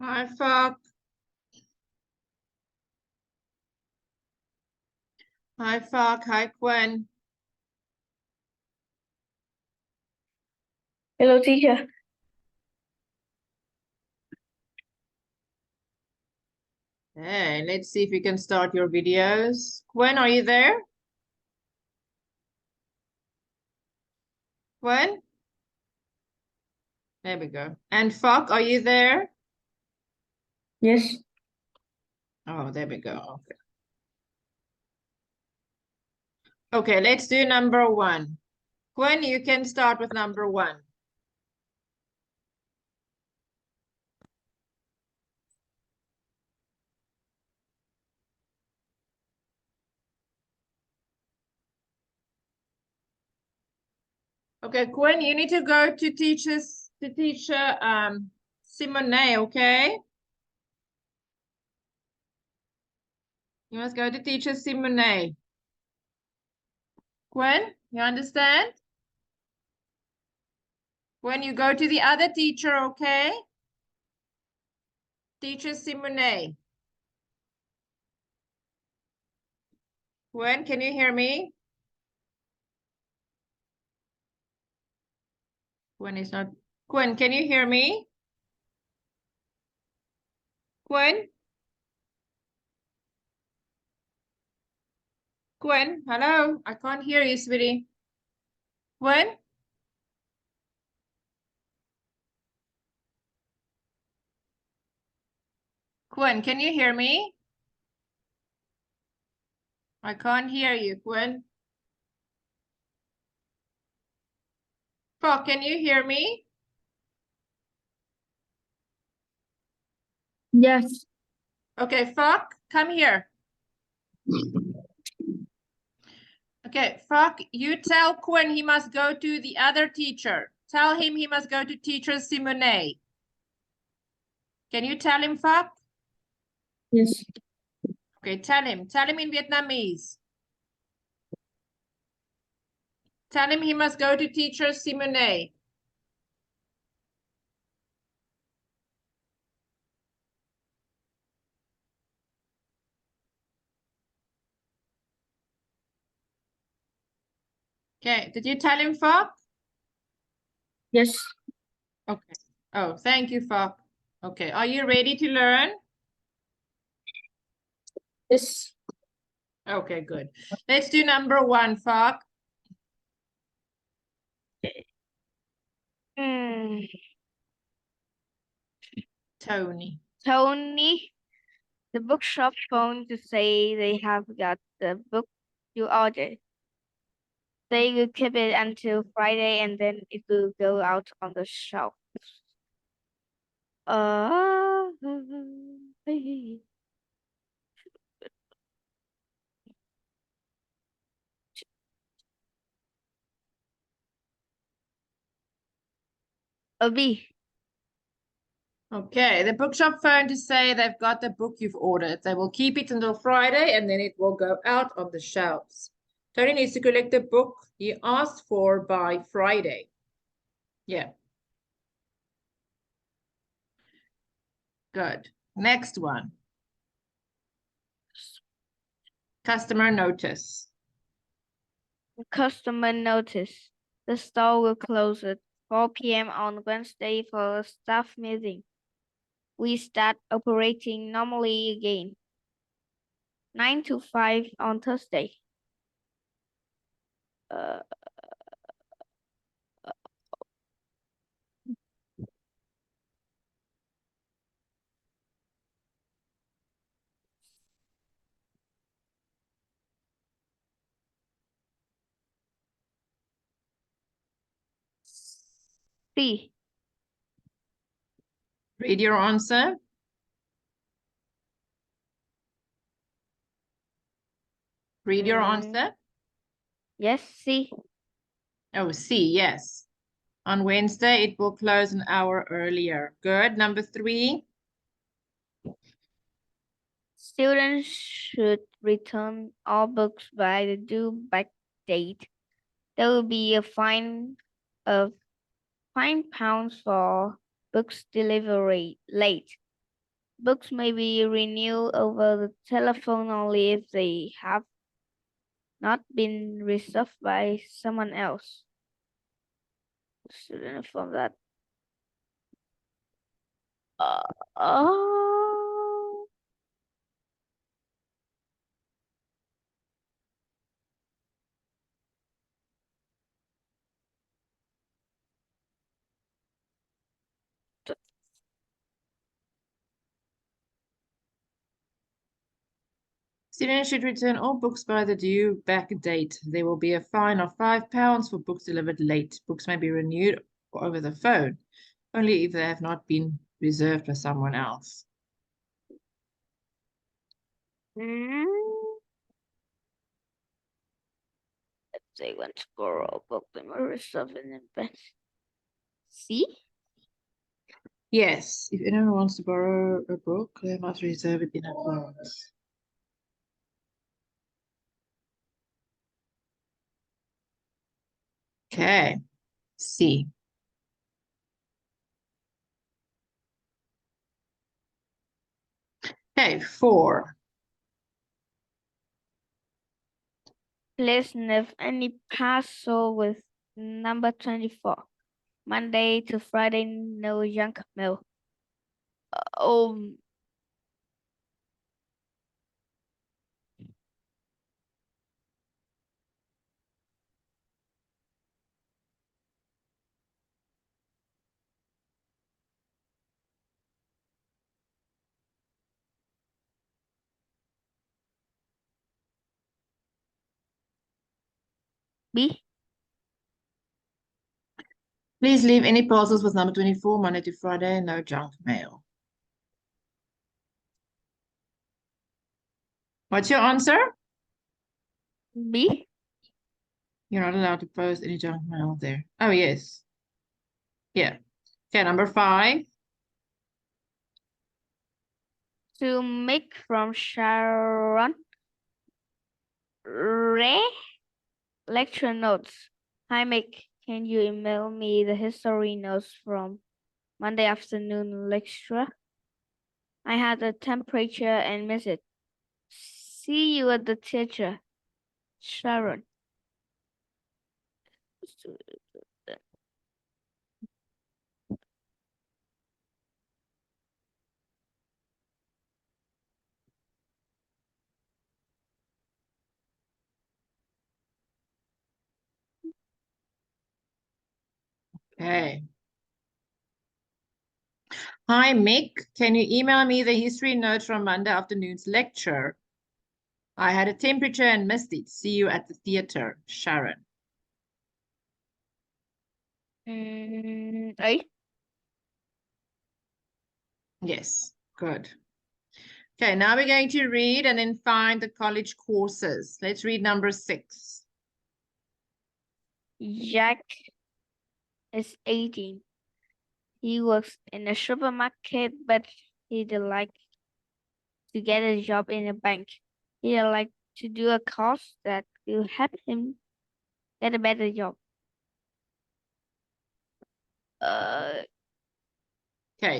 Hi, Phuc. Hi, Phuc. Hi, Gwen. Hello, teacher. Hey, let's see if you can start your videos. Gwen, are you there? Gwen? There we go. And Phuc, are you there? Yes. Oh, there we go. Okay. Okay, let's do number 1. Gwen, you can start with number 1. Okay, Gwen, you need to go to teacher Simone, okay? You must go to teacher Simone. Gwen, you understand? When you go to the other teacher, okay? Teacher Simone. Gwen, can you hear me? Gwen is not. Gwen, can you hear me? Gwen? Gwen, hello? I can't hear you, sweetie. Gwen? Gwen, can you hear me? I can't hear you, Gwen. Phuc, can you hear me? Yes. Okay, Phuc, come here. Okay, Phuc, you tell Gwen he must go to the other teacher. Tell him he must go to teacher Simone. Can you tell him, Phuc? Yes. Okay, tell him. Tell him in Vietnamese. Tell him he must go to teacher Simone. Okay, did you tell him, Phuc? Yes. Okay. Oh, thank you, Phuc. Okay, are you ready to learn? Yes. Okay, good. Let's do number 1, Phuc. Tony. Tony, the bookshop phoned to say they have got the book you ordered. They will keep it until Friday and then it will go out on the shelf. Uh, a B. Okay, the bookshop phoned to say they've got the book you've ordered. They will keep it until Friday and then it will go out on the shelves. Tony needs to collect the book he asked for by Friday. Yeah. Good. Next one. Customer notice. Customer notice. The store will close at 4 p.m. on Wednesday for a staff meeting. We start operating normally again. 9 to 5 on Thursday. C. Read your answer. Read your answer. Yes, C. Oh, C, yes. On Wednesday, it will close an hour earlier. Good. Number 3. Students should return all books by the due back date. There will be a fine of £5 for books delivery late. Books may be renewed over the telephone only if they have not been reserved by someone else. Student inform that. Oh. Students should return all books by the due back date. There will be a fine of £5 for books delivered late. Books may be renewed over the phone, only if they have not been reserved by someone else. Mm. If they want to borrow a book, they must reserve in advance. See? Yes, if anyone wants to borrow a book, they must reserve it in advance. Okay, C. Okay, 4. Please sniff any parcel with number 24. Monday to Friday, no junk mail. Oh, B. Please leave any parcels with number 24, Monday to Friday, no junk mail. What's your answer? B. You're not allowed to post any junk mail there. Oh, yes. Yeah. Okay, number 5. To make from Sharon. Lecture notes. Hi, Mick. Can you email me the history notes from Monday afternoon lecture? I had a temperature and missed it. See you at the teacher. Sharon. Okay. Hi, Mick. Can you email me the history notes from Monday afternoon's lecture? I had a temperature and missed it. See you at the theater, Sharon. A. Yes, good. Okay, now we're going to read and then find the college courses. Let's read number 6. Jack is 18. He works in a supermarket, but he'd like to get a job in a bank. He'd like to do a course that will help him get a better job. Okay,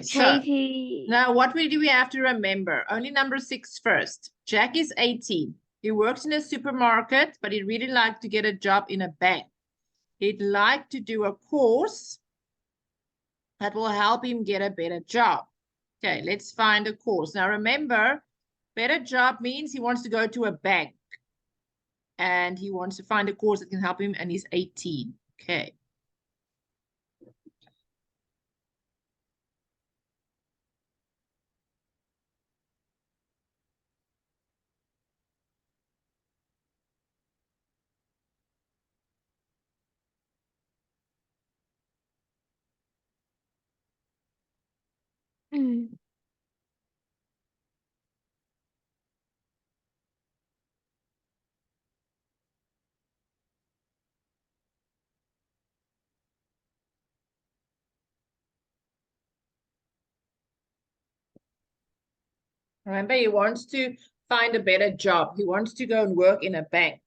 so Katie. now what do we have to remember? Only number 6 first. Jack is 18. He works in a supermarket, but he'd really like to get a job in a bank. He'd like to do a course that will help him get a better job. Okay, let's find a course. Now remember, better job means he wants to go to a bank. And he wants to find a course that can help him, and he's 18. Okay. Mm. Remember, he wants to find a better job. He wants to go and work in a bank.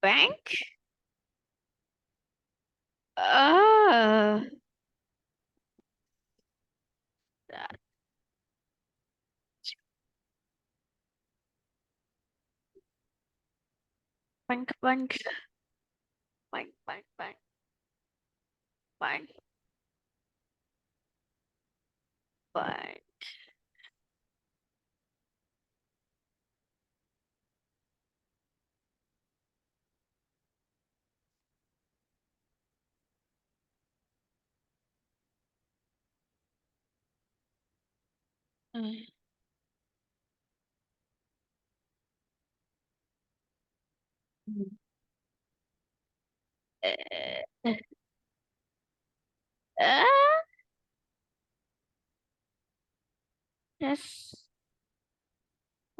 bank? Uh, that- bank, bank, bank, bank, bank, bank, bank. Mm. Uh, uh, yes.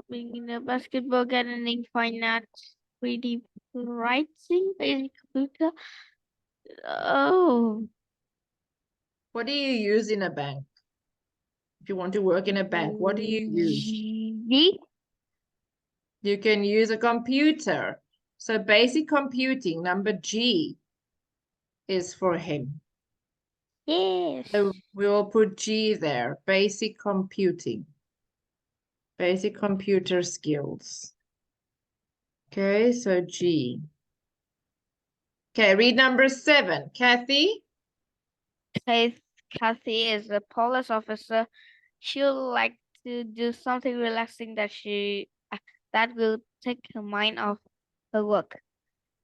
Being in the basketball gardening, fine arts, 3D writing, basic computer. Oh, What do you use in a bank? If you want to work in a bank, what do you use? G. You can use a computer. So basic computing, number G, is for him. Yes. So we will put G there, basic computing. Basic computer skills. Okay, so G. Okay, read number 7. Kathy? Kathy is a police officer. She'll like to do something relaxing that will take her mind off her work.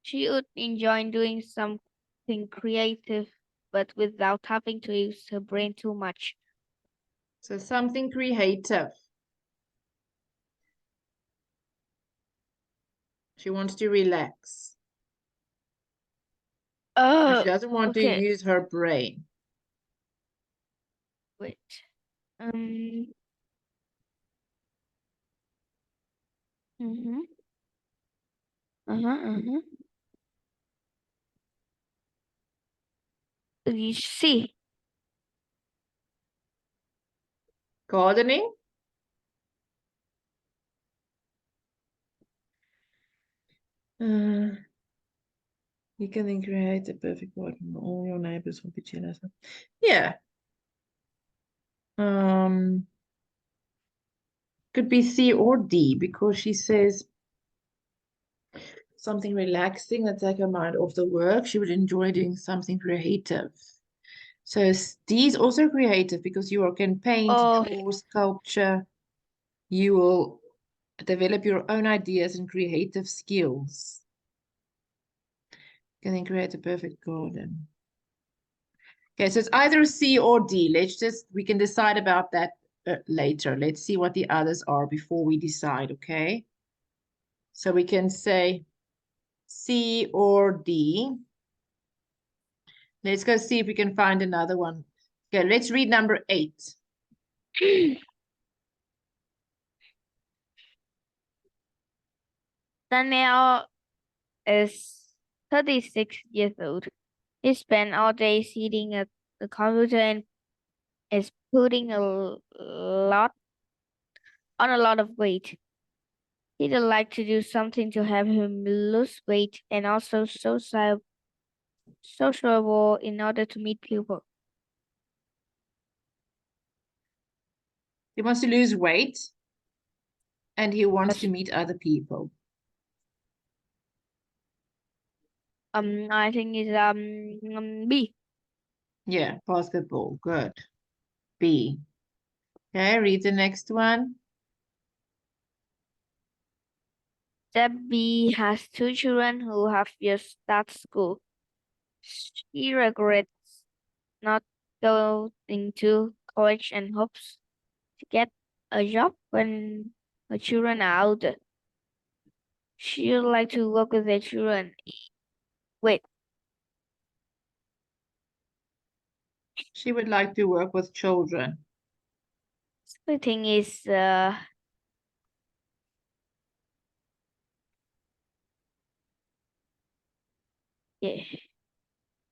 She would enjoy doing something creative, but without having to use her brain too much. So something creative. She wants to relax. But she Oh, doesn't want to okay. use her brain. Wait. Um. Mm-hmm. Uh-huh. You see. Gardening? You can then create a perfect garden. All your neighbors will be jealous. Yeah. Could be C or D because she says something relaxing that take her mind off the work. She would enjoy doing something creative. So D is also creative because you can paint, Oh, draw, sculpture. You will develop your own ideas and creative skills. You can then create a perfect garden. Okay, so it's either C or D. We can decide about that later. Let's see what the others are before we decide, okay? So we can say C or D. Let's go see if we can find another one. Okay, let's read number 8. Daniel is 36 years old. He spent all day sitting at the computer and is putting lot a lot of weight. He'd like to do something to help him lose weight and also sociable in order to meet people. He wants to lose weight and he wants Yes. to meet other people. I think it's B. Yeah, basketball. Good. B. Okay, read the next one. Debbie has 2 children who have just started school. She regrets not going to college and hopes to get a job when her children are older. She would like to work with their children. Wait, She would like to work with children. the thing is, yeah.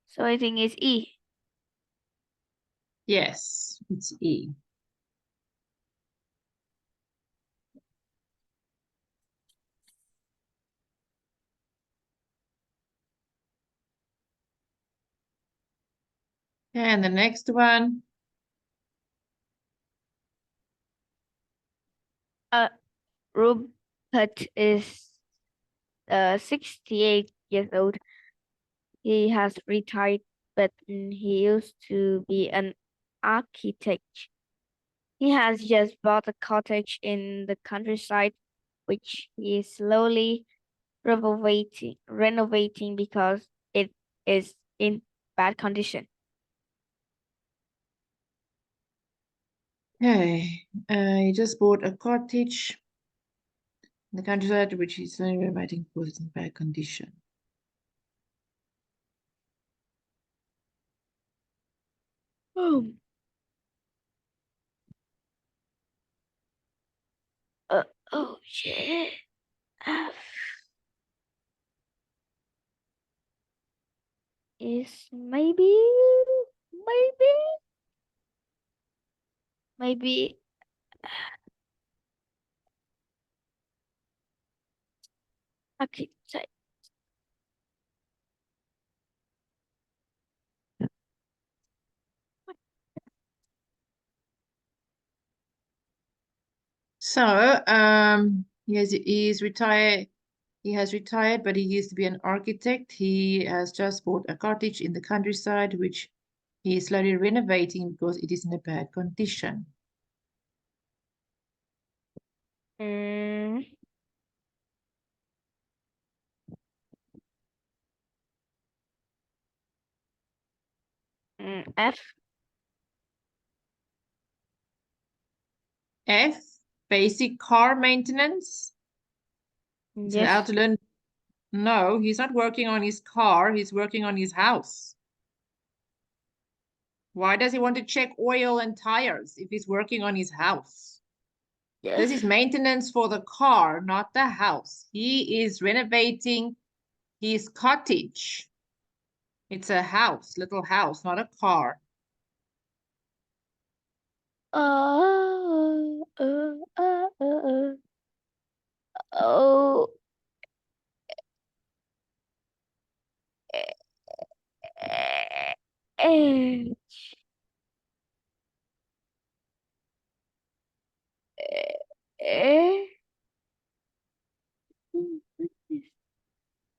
So I think it's E. Yes, it's E. Okay, and the next one. Rupert is 68 years old. He has retired, but he used to be an architect. He has just bought a cottage in the countryside, which he is slowly renovating because it is in bad condition. Okay, he just bought a cottage in the countryside, which he's slowly renovating because it's in bad condition. Oh. Oh shit. Is maybe architect. So, he's retired. He has retired, but he used to be an architect. He has just bought a cottage in the countryside, which he is slowly renovating because it is in a bad condition. Mm, F. F, basic car maintenance. It's allowed Yes. to learn. No, he's not working on his car. He's working on his house. Why does he want to check oil and tires if he's working on his house? This is Yes. maintenance for the car, not the house. He is renovating his cottage. It's a house, little house, not a car. Oh. Eh, eh,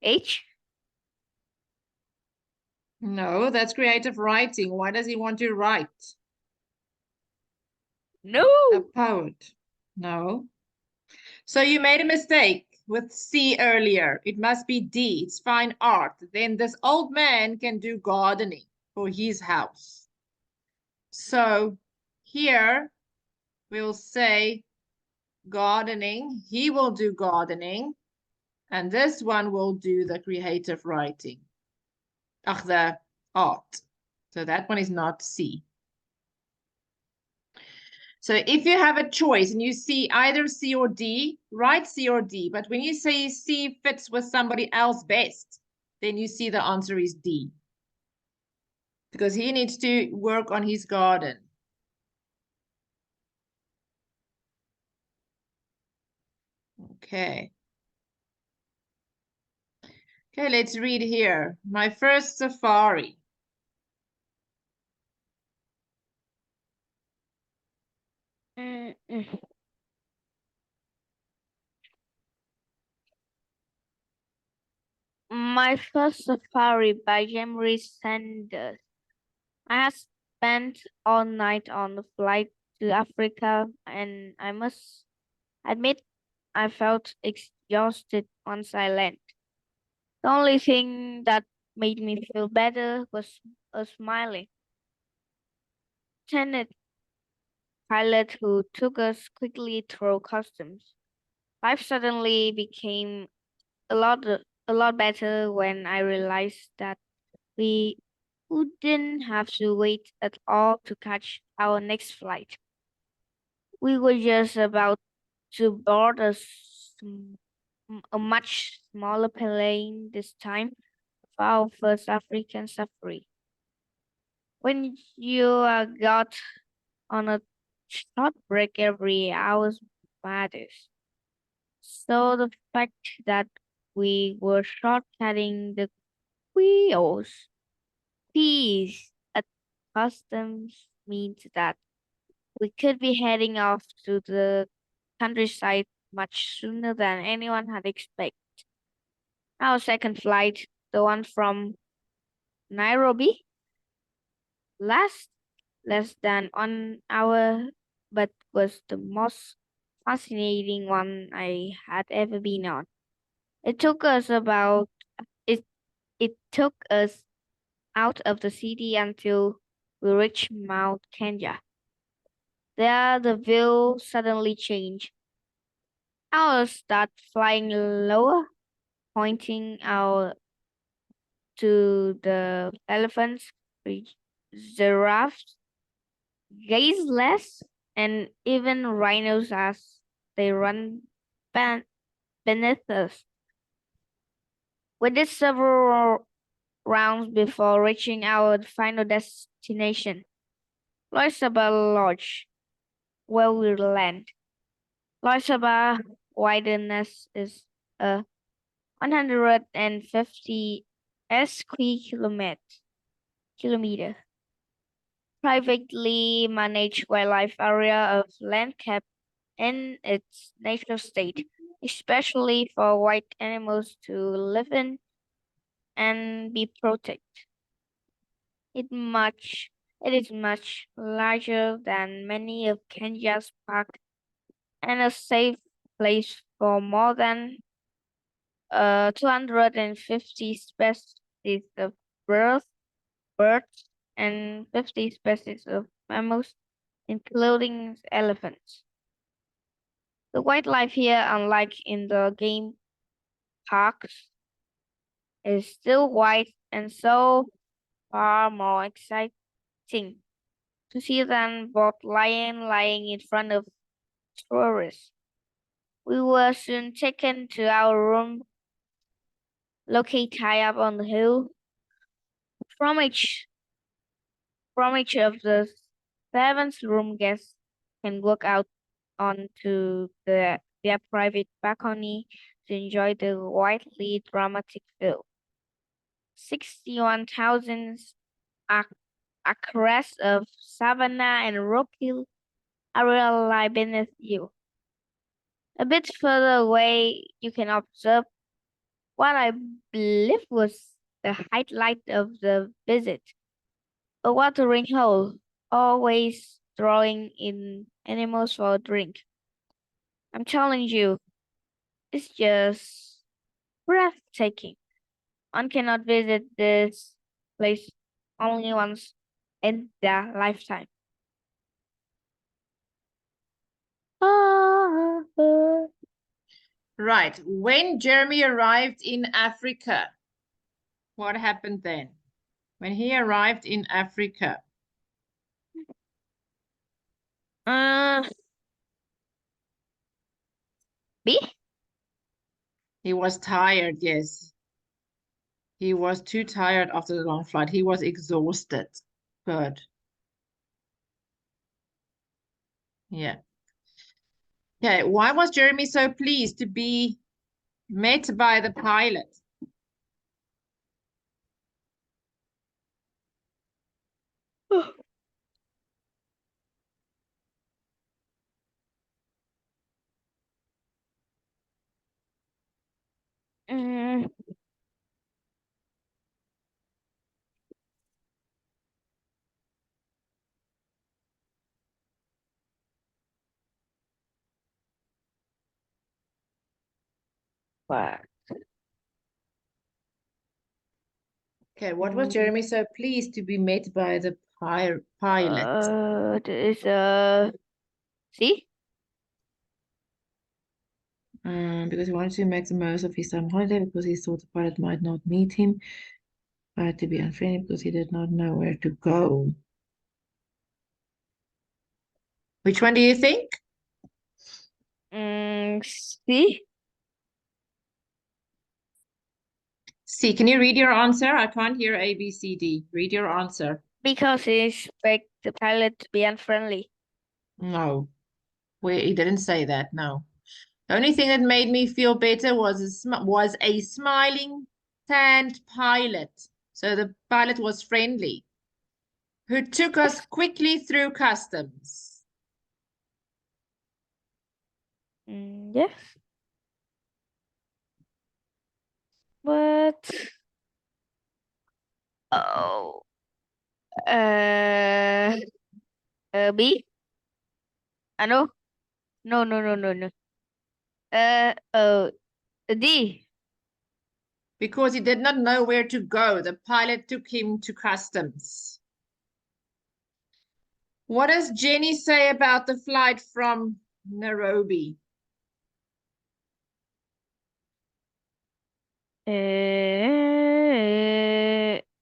H. No, that's creative writing. Why does he want to write? No. A poet. No. So you made a mistake with C earlier. It must be D. It's fine art. Then this old man can do gardening for his house. So here we'll say gardening. He will do gardening. And this one will do the creative writing. Ach, the art. So that one is not C. So if you have a choice and you see either C or D, write C or D. But when you say C fits with somebody else best, then you see the answer is D. Because he needs to work on his garden. Okay. Okay, let's read here. My first safari. Mm, mm. My first safari by Jemry Sanders. I have spent all night on the flight to Africa, and I must admit I felt exhausted once I landed. The only thing that made me feel better was a smiling lieutenant pilot who took us quickly through customs. Life suddenly became a lot better when I realized that we wouldn't have to wait at all to catch our next flight. We were just about to board a much smaller plane this time for our first African safari. When you got on a short break every hour matters. So the fact that we were shortcutting the wheels, peas at customs means that we could be heading off to the countryside much sooner than anyone had expected. Our second flight, the one from Nairobi, last less than 1 hour, but was the most fascinating one I had ever been on. It took us about it it took us out of the city until we reached Mount Kenya. There the view suddenly changed. Ours start flying lower, pointing out to the elephants, giraffes, gazelles, and even rhinos as they run ben- beneath us. We did several rounds before reaching our final destination, Loisaba Lodge, where we land. Loisaba Wilderness is a 150 kilometer privately managed wildlife area of land kept in its natural state, especially for wild animals to live in and be protected. It much it is much larger than many of Kenya's parks and a safe place for more than 250 species of birds, birds, and 50 species of mammals, including elephants. The wildlife here, unlike in the game parks, is still white and so far more exciting to see than both lion lying in front of tourists. We were soon taken to our room, located high up on the hill. From each from each of the 7 room guests can walk out onto their private balcony to enjoy the widely dramatic view. 61,000 ac- acres of savanna and rocky area lie beneath you. A bit further away, you can observe what I believe was the highlight of the visit, a watering hole, always drawing in animals for a drink. I'm telling you, it's just breathtaking. One cannot visit this place only once in their lifetime. Ah, Right. When Jeremy arrived in Africa, what happened then? When he arrived in Africa, uh, B? he was tired, yes. He was too tired after the long flight. He was exhausted. Good. Yeah. Okay. Why was Jeremy so pleased to be met by the pilot? Mm, what? Okay, what was Jeremy so pleased to be met by the pilot? This C? Because he wanted to make the most of his time holiday because he thought the pilot might not meet him, but to be unfriendly because he did not know where to go. Which one do you think? C? C. Can you read your answer? I can't hear A, B, C, D. Read your answer. Because he expect the pilot to be unfriendly. No, he didn't say that. No. The only thing that made me feel better was a smiling, tanned pilot. So the pilot was friendly. who took us quickly through customs. Yes. But oh, uh, B. No, no, no, no, no, no. Uh, uh, D. Because he did not know where to go, the pilot took him to customs. What does Jenny say about the flight from Nairobi? Uh,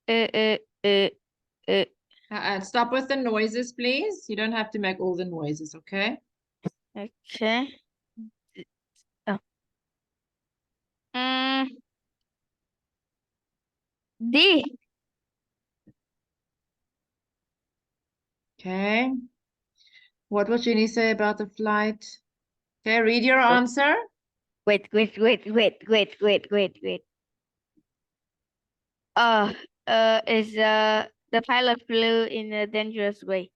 uh, uh, uh, Stop with the noises, please. You don't have to make all the noises, okay? okay. Oh. Mm, D. Okay. What will Jenny say about the flight? Okay, read your Oh, answer. wait. Uh, is the pilot flew in a dangerous way.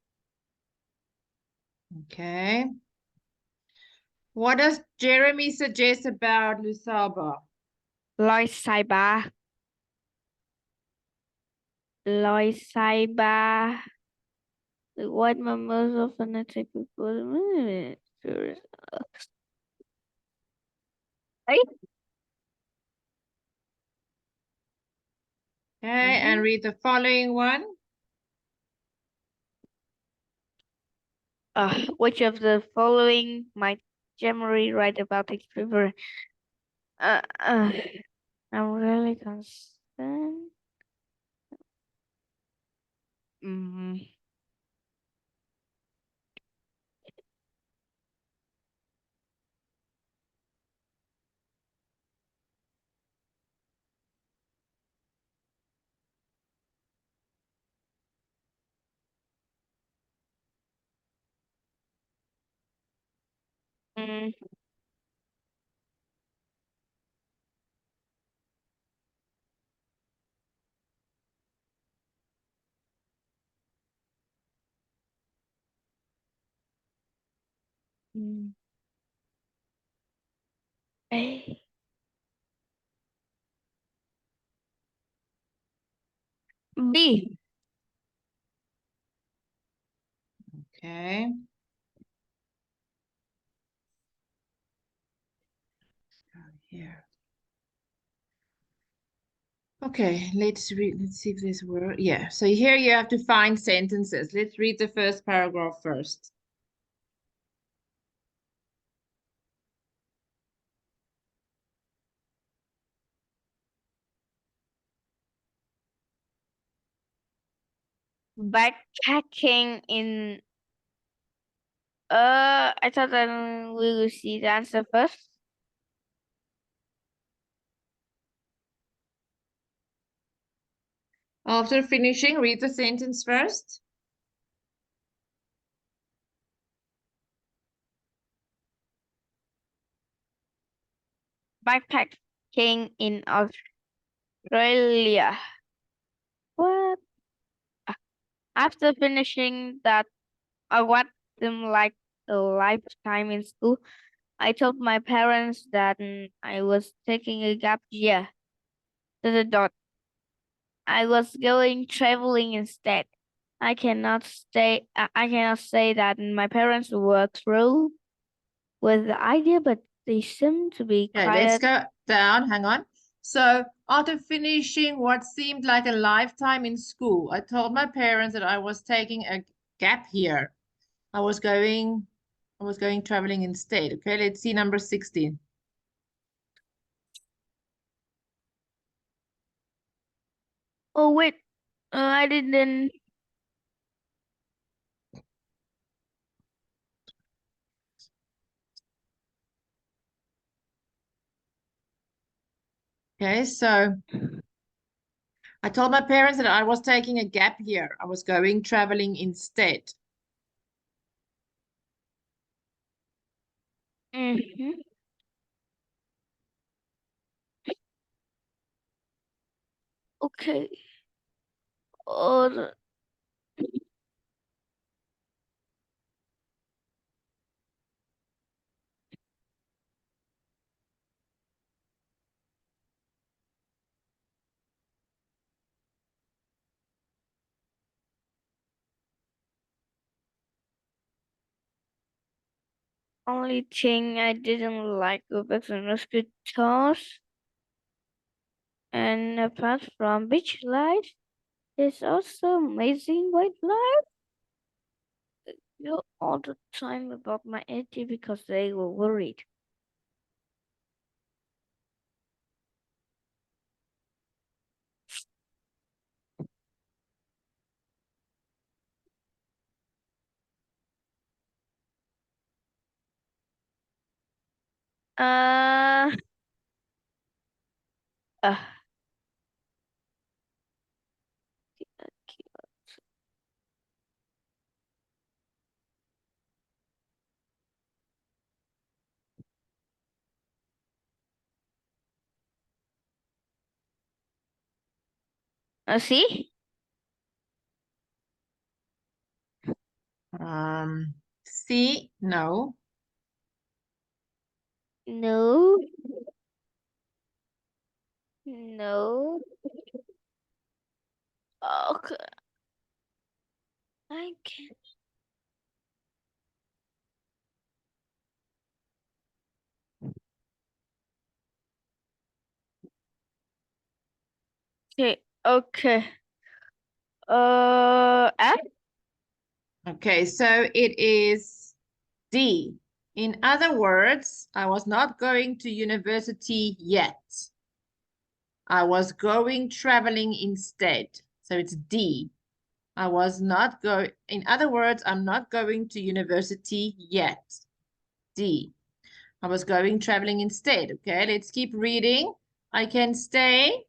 Okay. What does Jeremy suggest about Lusaba? Lois Saiba. Lois Saiba. The white members of phonetic people. Right? Okay, and read the following one. Which of the following might Jemery write about the river? Uh, uh, I'm really concerned. Mm, mm, mm. A. B. Okay. Here. Okay, let's read. Let's see if this word. Yeah. So here you have to find sentences. Let's read the first paragraph first. Backpacking in. I thought that we will see the answer first. After finishing, read the sentence first. Backpacking in Australia. What? After finishing that, what seemed like a lifetime in school, I told my parents that I was taking a gap year. To the dot. I was going traveling instead. I cannot say that my parents were thrilled with the idea, but they seemed to be Okay, let's quite. go down. Hang on. So after finishing what seemed like a lifetime in school, I told my parents that I was taking a gap year. I was going traveling instead. Okay, let's see number 16. Oh wait, I didn't. Okay, so I told my parents that I was taking a gap year. I was going traveling instead. Mhm. Okay. Oh, Only thing I didn't like about the mosquitoes, and apart from beach life, there's also amazing wildlife. You all the time about my auntie because they were worried. Uh, uh, see? C, no. No, no. Okay, I can. Okay, okay. F? Okay, so it is D. In other words, I was not going to university yet. I was going traveling instead. So it's D. I was not going, in other words, I'm not going to university yet. D. I was going traveling instead. Okay, let's keep reading. I can stay.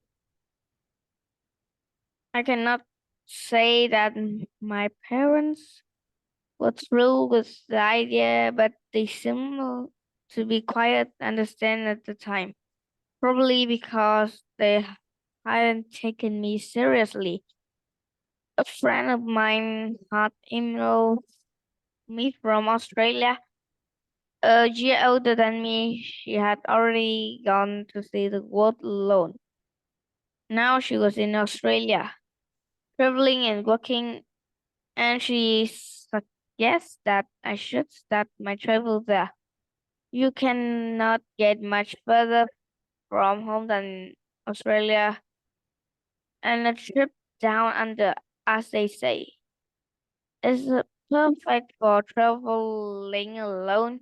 I cannot say that my parents were thrilled with the idea, but they seemed to be quite understand at the time. Probably because they hadn't taken me seriously. A friend of mine had emailed me from Australia. A year older than me, she had already gone to see the world alone. Now she was in Australia, traveling and working, and she suggests that I should start my travel there. You cannot get much further from home than Australia, and a trip down under, as they say, is perfect for traveling alone.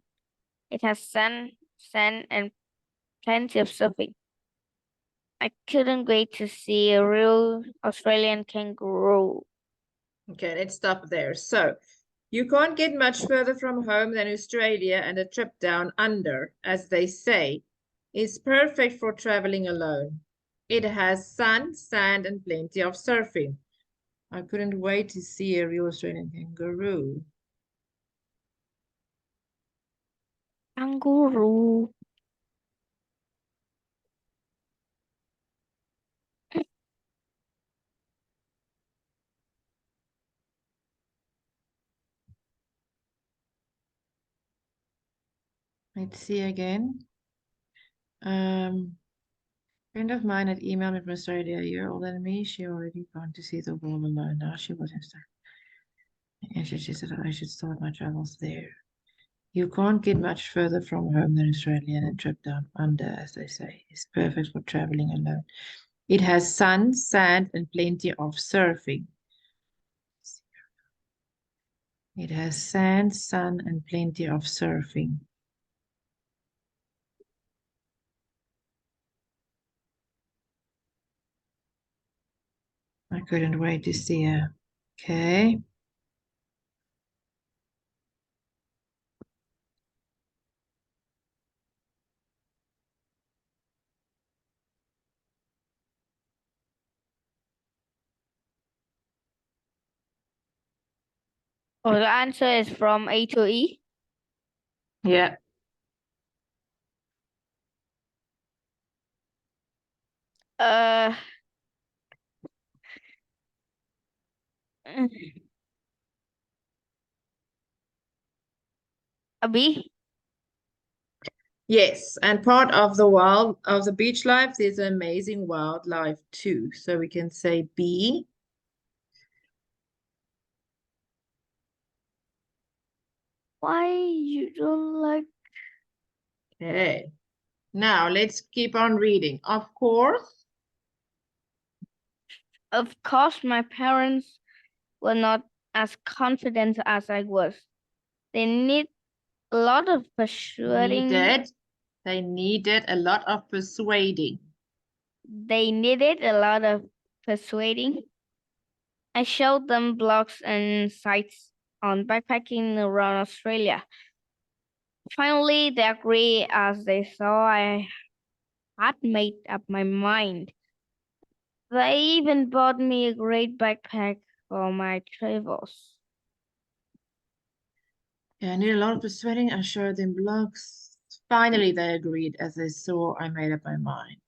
It has sand, and plenty of surfing. I couldn't wait to see a real Australian kangaroo. Okay, let's stop there. So you can't get much further from home than Australia, and a trip down under, as they say, is perfect for traveling alone. It has sun, sand, and plenty of surfing. I couldn't wait to see a real Australian kangaroo. Kangaroo. Let's see again. Friend of mine had emailed me from Australia a year older than me. She already gone to see the world alone. Now she was in and she said I should start my travels there. You can't get much further from home than Australia, and a trip down under, as they say, is perfect for traveling alone. It has sun, sand, and plenty of surfing. It has sand, sun, and plenty of surfing. I couldn't wait to see her. Okay. Oh, the answer is from A to E. Yeah. Uh, a B. Yes, and part of the beach life, there's amazing wildlife too. So we can say B. Why you don't like? Okay. Now let's keep on reading. Of course. Of course, my parents were not as confident as I was. They need a lot of persuading. They needed a lot of persuading. They needed a lot of persuading. I showed them blogs and sites on backpacking around Australia. Finally, they agreed as they saw I had made up my mind. They even bought me a great backpack for my travels. Yeah, I need a lot of persuading. I showed them blogs. Finally, they agreed as they saw I made up my mind.